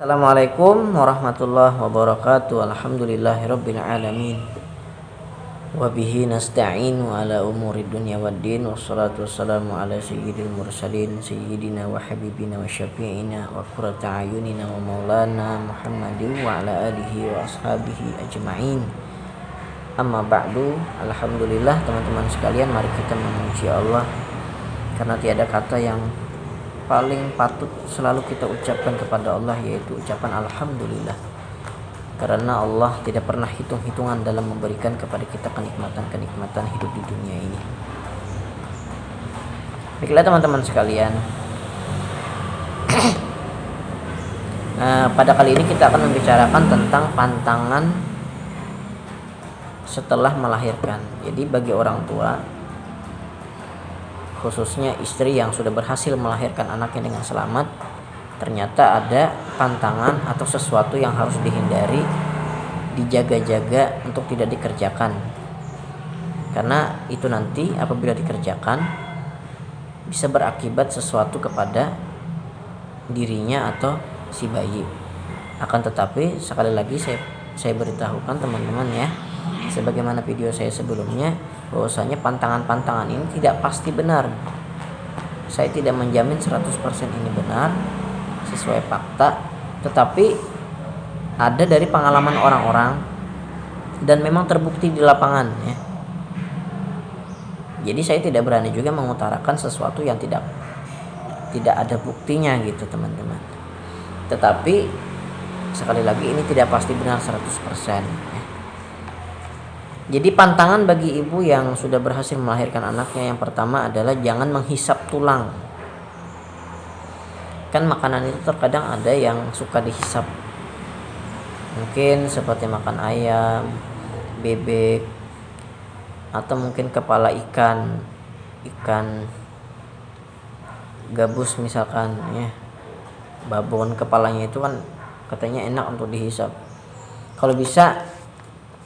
Assalamualaikum warahmatullahi wabarakatuh. Alhamdulillahirabbil alamin. Wa bihi nasta'inu ala umuri dunya waddin. Wassalatu wassalamu ala sayyidil mursalin sayyidina wa habibina wa syafi'ina wa qurrata ayunina wa maulana Muhammadin wa ala alihi wa ashabihi ajma'in. Amma ba'du. Alhamdulillah teman-teman sekalian, mari kita memuji Allah karena tiada kata yang paling patut selalu kita ucapkan kepada Allah, yaitu ucapan alhamdulillah, karena Allah tidak pernah hitung-hitungan dalam memberikan kepada kita kenikmatan hidup di dunia ini. Baiklah teman-teman sekalian, pada kali ini kita akan membicarakan tentang pantangan setelah melahirkan. Jadi bagi orang tua, khususnya istri yang sudah berhasil melahirkan anaknya dengan selamat, ternyata ada pantangan atau sesuatu yang harus dihindari, dijaga-jaga untuk tidak dikerjakan. Karena itu nanti apabila dikerjakan bisa berakibat sesuatu kepada dirinya atau si bayi. Akan tetapi sekali lagi saya beritahukan teman-teman ya, sebagaimana video saya sebelumnya, bahwasanya pantangan-pantangan ini tidak pasti benar. Saya tidak menjamin 100% ini benar sesuai fakta, tetapi ada dari pengalaman orang-orang dan memang terbukti di lapangan ya. Jadi saya tidak berani juga mengutarakan sesuatu yang tidak ada buktinya gitu teman-teman. Tetapi sekali lagi ini tidak pasti benar 100% ya. Jadi pantangan bagi ibu yang sudah berhasil melahirkan anaknya, yang pertama adalah jangan menghisap tulang. Kan makanan itu terkadang ada yang suka dihisap. Mungkin seperti makan ayam, bebek, atau mungkin kepala ikan gabus misalkan ya. Babon kepalanya itu kan katanya enak untuk dihisap. Kalau bisa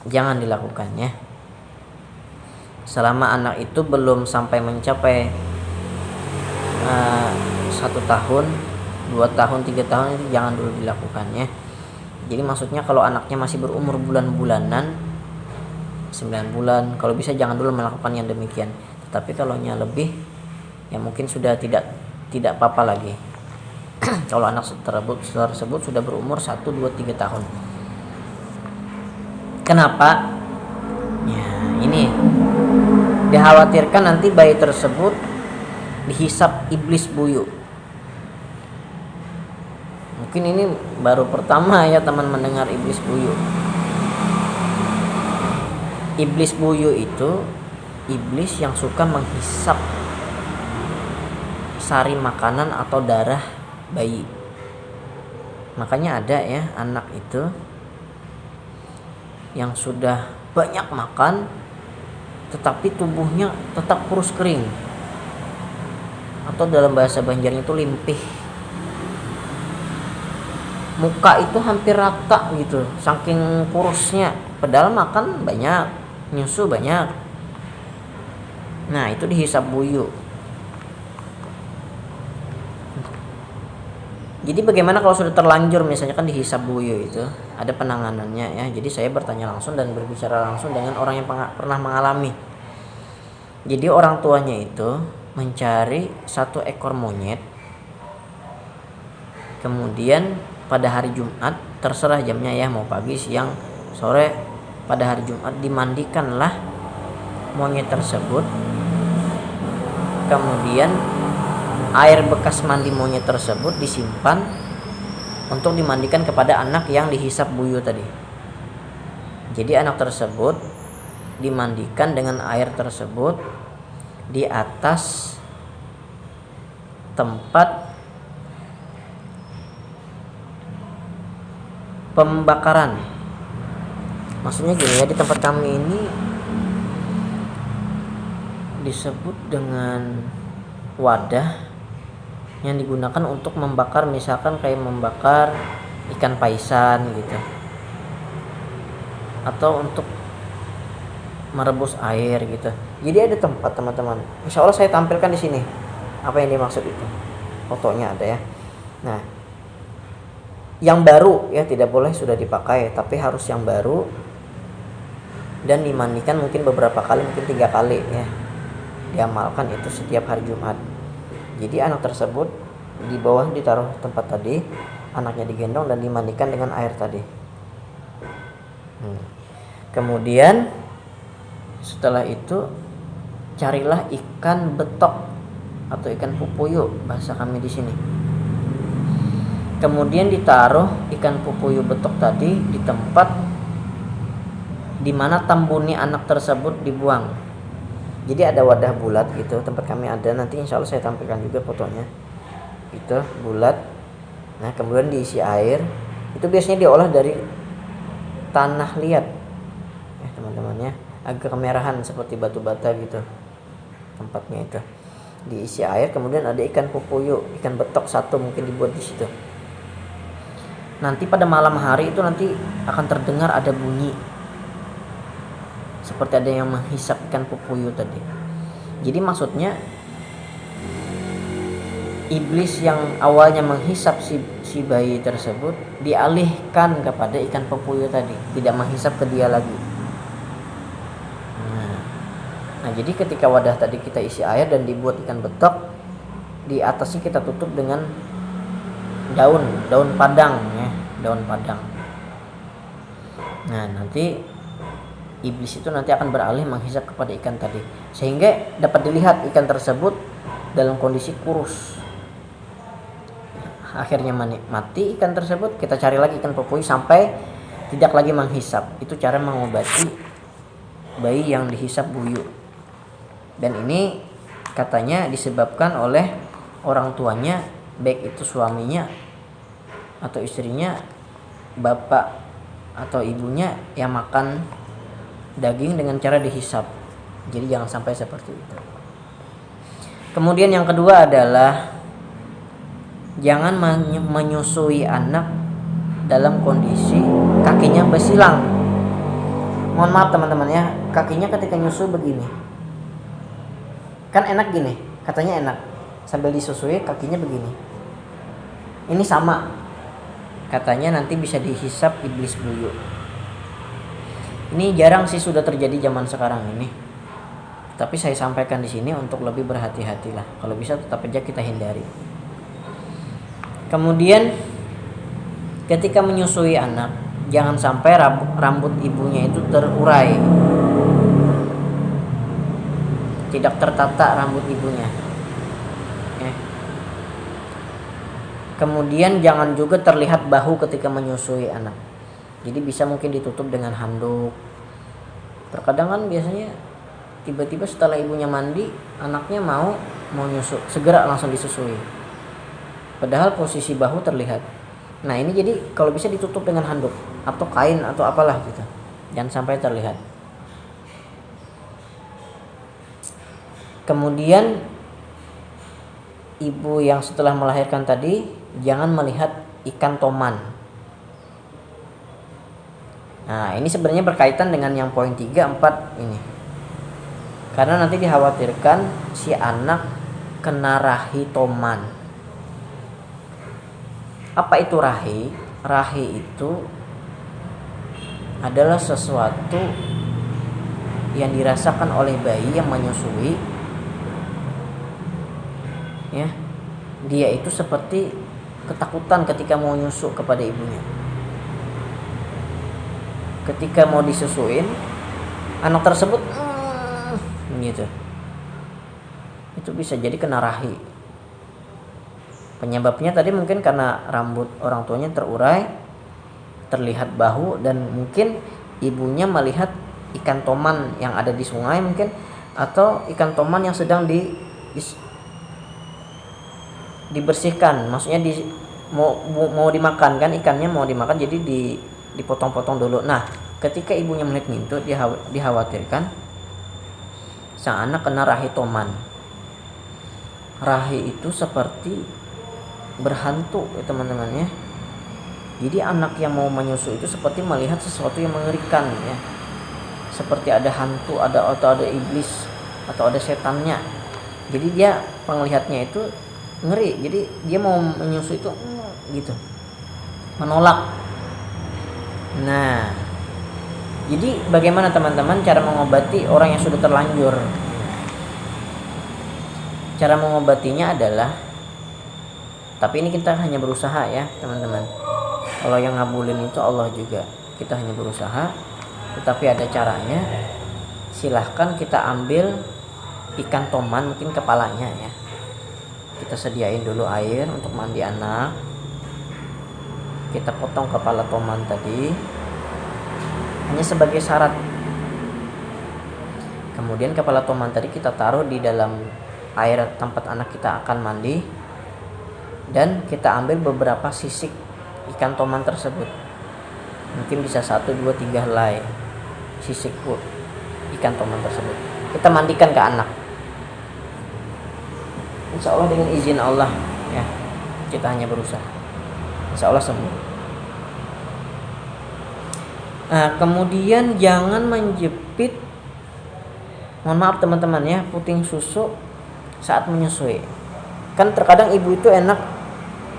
jangan dilakukan ya. Selama anak itu belum sampai mencapai 1 tahun, 2 tahun, 3 tahun, itu jangan dulu dilakukan ya. Jadi maksudnya kalau anaknya masih berumur bulan-bulanan, 9 bulan, kalau bisa jangan dulu melakukan yang demikian. Tetapi kalau nya lebih, ya mungkin sudah tidak apa-apa lagi. Kalau anak tersebut sudah berumur 1, 2, 3 tahun. Kenapa? Ya, ini dikhawatirkan nanti bayi tersebut dihisap iblis buyu. Mungkin ini baru pertama ya teman mendengar iblis buyu. Iblis buyu itu iblis yang suka menghisap sari makanan atau darah bayi. Makanya ada ya anak itu yang sudah banyak makan tetapi tubuhnya tetap kurus kering, atau dalam bahasa Banjarnya itu limpih. Muka itu hampir rata gitu saking kurusnya, padahal makan banyak, nyusu banyak. Nah itu dihisap buyu. Jadi bagaimana kalau sudah terlanjur misalnya kan dihisap buyu, itu ada penanganannya ya. Jadi saya bertanya langsung dan berbicara langsung dengan orang yang pernah mengalami. Jadi orang tuanya itu mencari 1 ekor monyet, kemudian pada hari Jumat, terserah jamnya ya, mau pagi, siang, sore, pada hari Jumat dimandikanlah monyet tersebut. Kemudian air bekas mandi monyet tersebut disimpan untuk dimandikan kepada anak yang dihisap buyu tadi. Jadi anak tersebut dimandikan dengan air tersebut di atas tempat pembakaran. Maksudnya gini ya, di tempat kami ini disebut dengan wadah yang digunakan untuk membakar, misalkan kayak membakar ikan paisan gitu, atau untuk merebus air gitu. Jadi ada tempat teman-teman. Insya Allah saya tampilkan di sini apa yang dimaksud itu. Fotonya ada ya. Nah, yang baru ya, tidak boleh sudah dipakai, tapi harus yang baru dan dimandikan mungkin beberapa kali, mungkin 3 kali ya, diamalkan itu setiap hari Jumat. Jadi anak tersebut di bawah ditaruh tempat tadi, anaknya digendong dan dimandikan dengan air tadi. Kemudian setelah itu carilah ikan betok atau ikan pupuyuh bahasa kami di sini. Kemudian ditaruh ikan pupuyuh betok tadi di tempat di mana tambuni anak tersebut dibuang. Jadi ada wadah bulat gitu, tempat kami ada, nanti insya Allah saya tampilkan juga fotonya. Itu bulat. Nah kemudian diisi air. Itu biasanya diolah dari tanah liat ya teman-teman ya, agak kemerahan seperti batu bata gitu tempatnya itu. Diisi air, kemudian ada ikan pupuyuh, ikan betok 1 mungkin dibuat di situ. Nanti pada malam hari itu nanti akan terdengar ada bunyi seperti ada yang menghisap ikan pupuyuh tadi. Jadi maksudnya iblis yang awalnya menghisap si bayi tersebut dialihkan kepada ikan pupuyuh tadi, tidak menghisap ke dia lagi. Nah, jadi ketika wadah tadi kita isi air dan dibuat ikan betok, di atasnya kita tutup dengan daun padang ya, daun padang. Nah, nanti iblis itu nanti akan beralih menghisap kepada ikan tadi, sehingga dapat dilihat ikan tersebut dalam kondisi kurus. Akhirnya mati ikan tersebut, kita cari lagi ikan pupuyuh sampai tidak lagi menghisap. Itu cara mengobati bayi yang dihisap buyut. Dan ini katanya disebabkan oleh orang tuanya, baik itu suaminya atau istrinya, bapak atau ibunya yang makan daging dengan cara dihisap. Jadi jangan sampai seperti itu. Kemudian yang kedua adalah jangan menyusui anak dalam kondisi kakinya bersilang. Mohon maaf teman-teman ya, kakinya ketika nyusu begini, kan enak gini, katanya enak, sambil disusui kakinya begini. Ini sama, katanya nanti bisa dihisap iblis buyut. Ini jarang sih sudah terjadi zaman sekarang ini, tapi saya sampaikan di sini untuk lebih berhati-hatilah. Kalau bisa tetap aja kita hindari. Kemudian ketika menyusui anak, jangan sampai rambut ibunya itu terurai, tidak tertata rambut ibunya. Kemudian jangan juga terlihat bahu ketika menyusui anak. Jadi bisa mungkin ditutup dengan handuk. Terkadang kan biasanya tiba-tiba setelah ibunya mandi, anaknya mau nyusu, segera langsung disusui. Padahal posisi bahu terlihat. Nah ini jadi kalau bisa ditutup dengan handuk atau kain atau apalah gitu, jangan sampai terlihat. Kemudian ibu yang setelah melahirkan tadi jangan melihat ikan toman. Nah ini sebenarnya berkaitan dengan yang poin 3, 4 ini. Karena nanti dikhawatirkan si anak kena rahi toman. Apa itu rahi? Rahi itu adalah sesuatu yang dirasakan oleh bayi yang menyusui. Ya, dia itu seperti ketakutan ketika mau nyusuk kepada ibunya. Ketika mau disusuin, anak tersebut gitu. Itu bisa jadi kena rahi. Penyebabnya tadi mungkin karena rambut orang tuanya terurai, terlihat bahu, dan mungkin ibunya melihat ikan toman yang ada di sungai mungkin, atau ikan toman yang sedang dibersihkan, maksudnya mau dimakan kan, ikannya mau dimakan, jadi dipotong-potong dulu. Nah ketika ibunya melihat itu, dikhawatirkan sang anak kena rahi toman. Rahi itu seperti berhantu ya teman-teman ya. Jadi anak yang mau menyusu itu seperti melihat sesuatu yang mengerikan ya, seperti ada hantu, atau ada iblis, atau ada setannya. Jadi dia penglihatnya itu ngeri, jadi dia mau menyusu itu gitu. menolak. Nah, jadi bagaimana teman-teman cara mengobati orang yang sudah terlanjur? Cara mengobatinya adalah, tapi ini kita hanya berusaha ya teman-teman. Kalau yang ngabulin itu Allah juga. Kita hanya berusaha, tetapi ada caranya. Silahkan kita ambil ikan toman, mungkin kepalanya ya. Kita sediain dulu air untuk mandi anak. Kita potong kepala toman tadi, hanya sebagai syarat. Kemudian kepala toman tadi kita taruh di dalam air tempat anak kita akan mandi, dan kita ambil beberapa sisik ikan toman tersebut. Mungkin bisa 1, 2, 3 helai sisik ikan toman tersebut. Kita mandikan ke anak. Insya Allah dengan izin Allah ya, kita hanya berusaha, insya Allah sembuh. Nah, kemudian jangan menjepit, mohon maaf teman-teman ya, puting susu saat menyusui. Kan terkadang ibu itu enak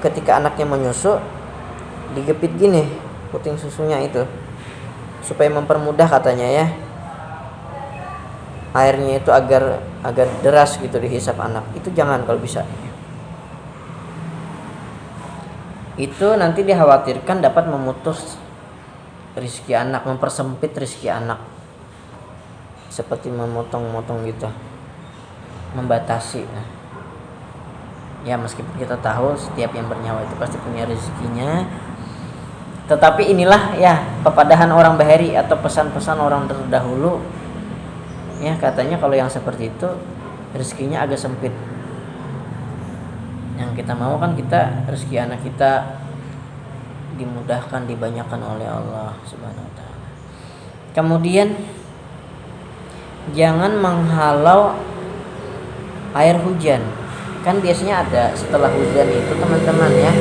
ketika anaknya menyusu digepit gini puting susunya itu, supaya mempermudah katanya ya, airnya itu agar deras gitu dihisap anak. Itu jangan kalau bisa. Itu nanti dikhawatirkan dapat memutus rezeki anak, mempersempit rezeki anak, seperti memotong-motong gitu, membatasi. Ya meskipun kita tahu setiap yang bernyawa itu pasti punya rezekinya, tetapi inilah ya pepadahan orang bahari atau pesan-pesan orang terdahulu ya, katanya kalau yang seperti itu rezekinya agak sempit. Yang kita mau kan kita rezeki anak kita dimudahkan, dibanyakan oleh Allah Subhanahu wa taala. Kemudian jangan menghalau air hujan. Kan biasanya ada setelah hujan itu teman-teman ya,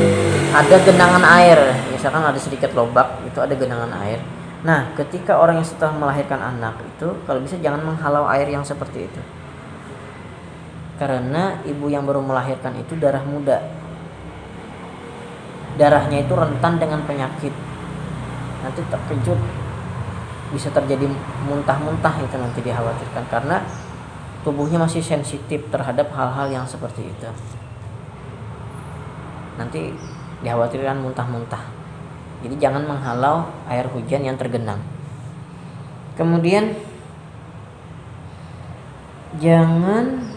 ada genangan air. Misalkan ada sedikit lobak, itu ada genangan air. Nah, ketika orang yang setelah melahirkan anak itu, kalau bisa jangan menghalau air yang seperti itu. Karena ibu yang baru melahirkan itu darah muda. Darahnya itu rentan dengan penyakit. Nanti terkejut, bisa terjadi muntah-muntah, itu nanti dikhawatirkan karena tubuhnya masih sensitif terhadap hal-hal yang seperti itu. Nanti dikhawatirkan muntah-muntah. Jadi jangan menghalau air hujan yang tergenang. Kemudian jangan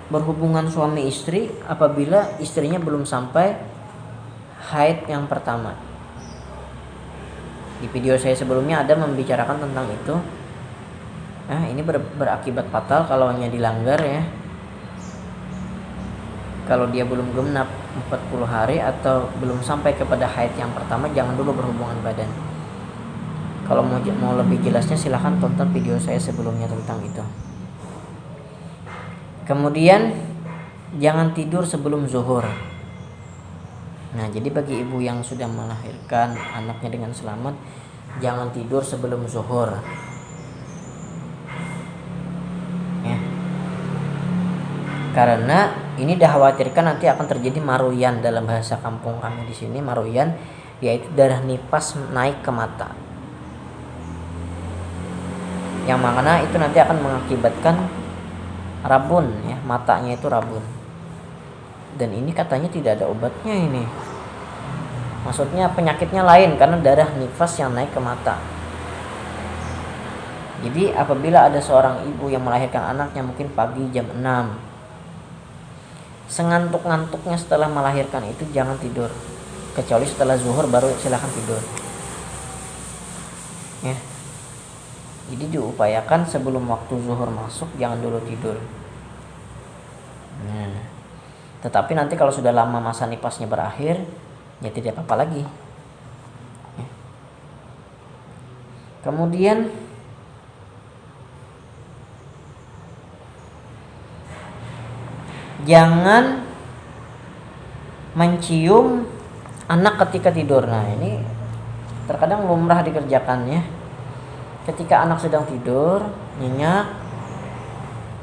berhubungan suami istri apabila istrinya belum sampai haid yang pertama. Di video saya sebelumnya ada membicarakan tentang itu. Ini berakibat fatal kalau hanya dilanggar ya. Kalau dia belum genap 40 hari atau belum sampai kepada haid yang pertama, jangan dulu berhubungan badan. Kalau mau lebih jelasnya silahkan tonton video saya sebelumnya tentang itu. Kemudian jangan tidur sebelum zuhur. Nah, jadi bagi ibu yang sudah melahirkan anaknya dengan selamat, jangan tidur sebelum zuhur. Ya. Karena ini dikhawatirkan nanti akan terjadi maruyan, dalam bahasa kampung kami di sini maruyan, yaitu darah nifas naik ke mata. Yang mana itu nanti akan mengakibatkan rabun ya, matanya itu rabun. Dan ini katanya tidak ada obatnya ini. Maksudnya penyakitnya lain karena darah nifas yang naik ke mata. Jadi apabila ada seorang ibu yang melahirkan anaknya mungkin pagi jam 6, sengantuk-ngantuknya setelah melahirkan itu jangan tidur. Kecuali setelah zuhur baru silahkan tidur. Ya. Jadi diupayakan sebelum waktu zuhur masuk jangan dulu tidur. Nah. Tetapi nanti kalau sudah lama masa nifasnya berakhir, ya tidak apa-apa lagi. Ya. Kemudian jangan mencium anak ketika tidur. Nah, ini terkadang lumrah dikerjakan ya. Ketika anak sedang tidur, nyenyak,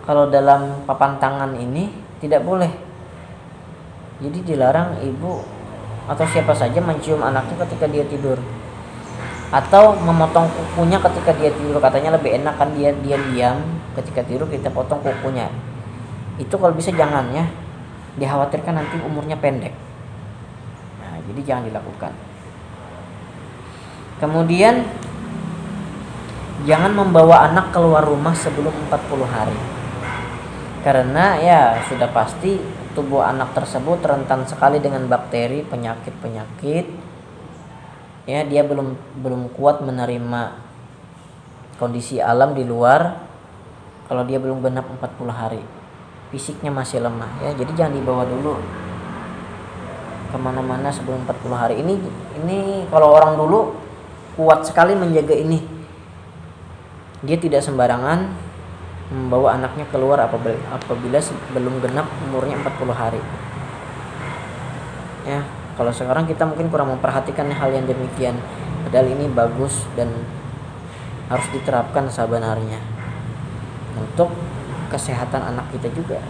kalau dalam papan tangan ini tidak boleh. Jadi dilarang ibu atau siapa saja mencium anaknya ketika dia tidur, atau memotong kukunya ketika dia tidur. Katanya lebih enak kan dia diam, ketika tidur kita potong kukunya. Itu kalau bisa jangan ya, dikhawatirkan nanti umurnya pendek. Nah, jadi jangan dilakukan. Kemudian jangan membawa anak keluar rumah sebelum 40 hari. Karena ya sudah pasti tubuh anak tersebut rentan sekali dengan bakteri, penyakit-penyakit. Ya, dia belum kuat menerima kondisi alam di luar kalau dia belum genap 40 hari. Fisiknya masih lemah ya. Jadi jangan dibawa dulu kemana-mana sebelum 40 hari. Ini kalau orang dulu kuat sekali menjaga ini. Dia tidak sembarangan membawa anaknya keluar apabila belum genap umurnya 40 hari. Ya, kalau sekarang kita mungkin kurang memperhatikan hal yang demikian. Padahal ini bagus dan harus diterapkan sebenarnya untuk kesehatan anak kita juga.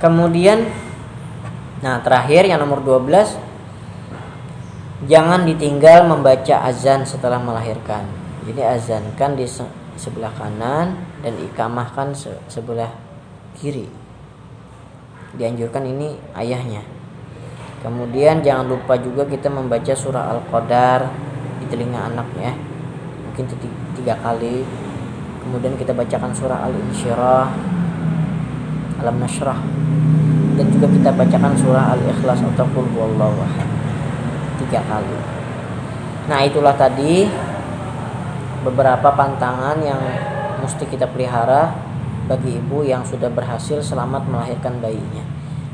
Kemudian terakhir yang nomor 12, jangan ditinggal membaca azan setelah melahirkan. Jadi azankan di sebelah kanan dan ikamahkan sebelah kiri. Dianjurkan ini ayahnya. Kemudian jangan lupa juga kita membaca surah Al-Qadar di telinga anaknya, mungkin 3 kali. Kemudian kita bacakan surah Al-Insyirah, Alam Nashrah, dan juga kita bacakan surah Al-Ikhlas atau Qul Huwallahu Ahad 3 kali. Nah, itulah tadi beberapa pantangan yang mesti kita pelihara bagi ibu yang sudah berhasil selamat melahirkan bayinya.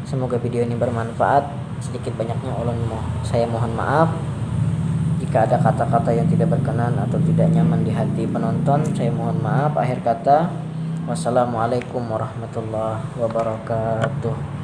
Semoga video ini bermanfaat. Sedikit banyaknya saya mohon maaf jika ada kata-kata yang tidak berkenan atau tidak nyaman di hati penonton. Saya mohon maaf. Akhir kata, wassalamualaikum warahmatullahi wabarakatuh.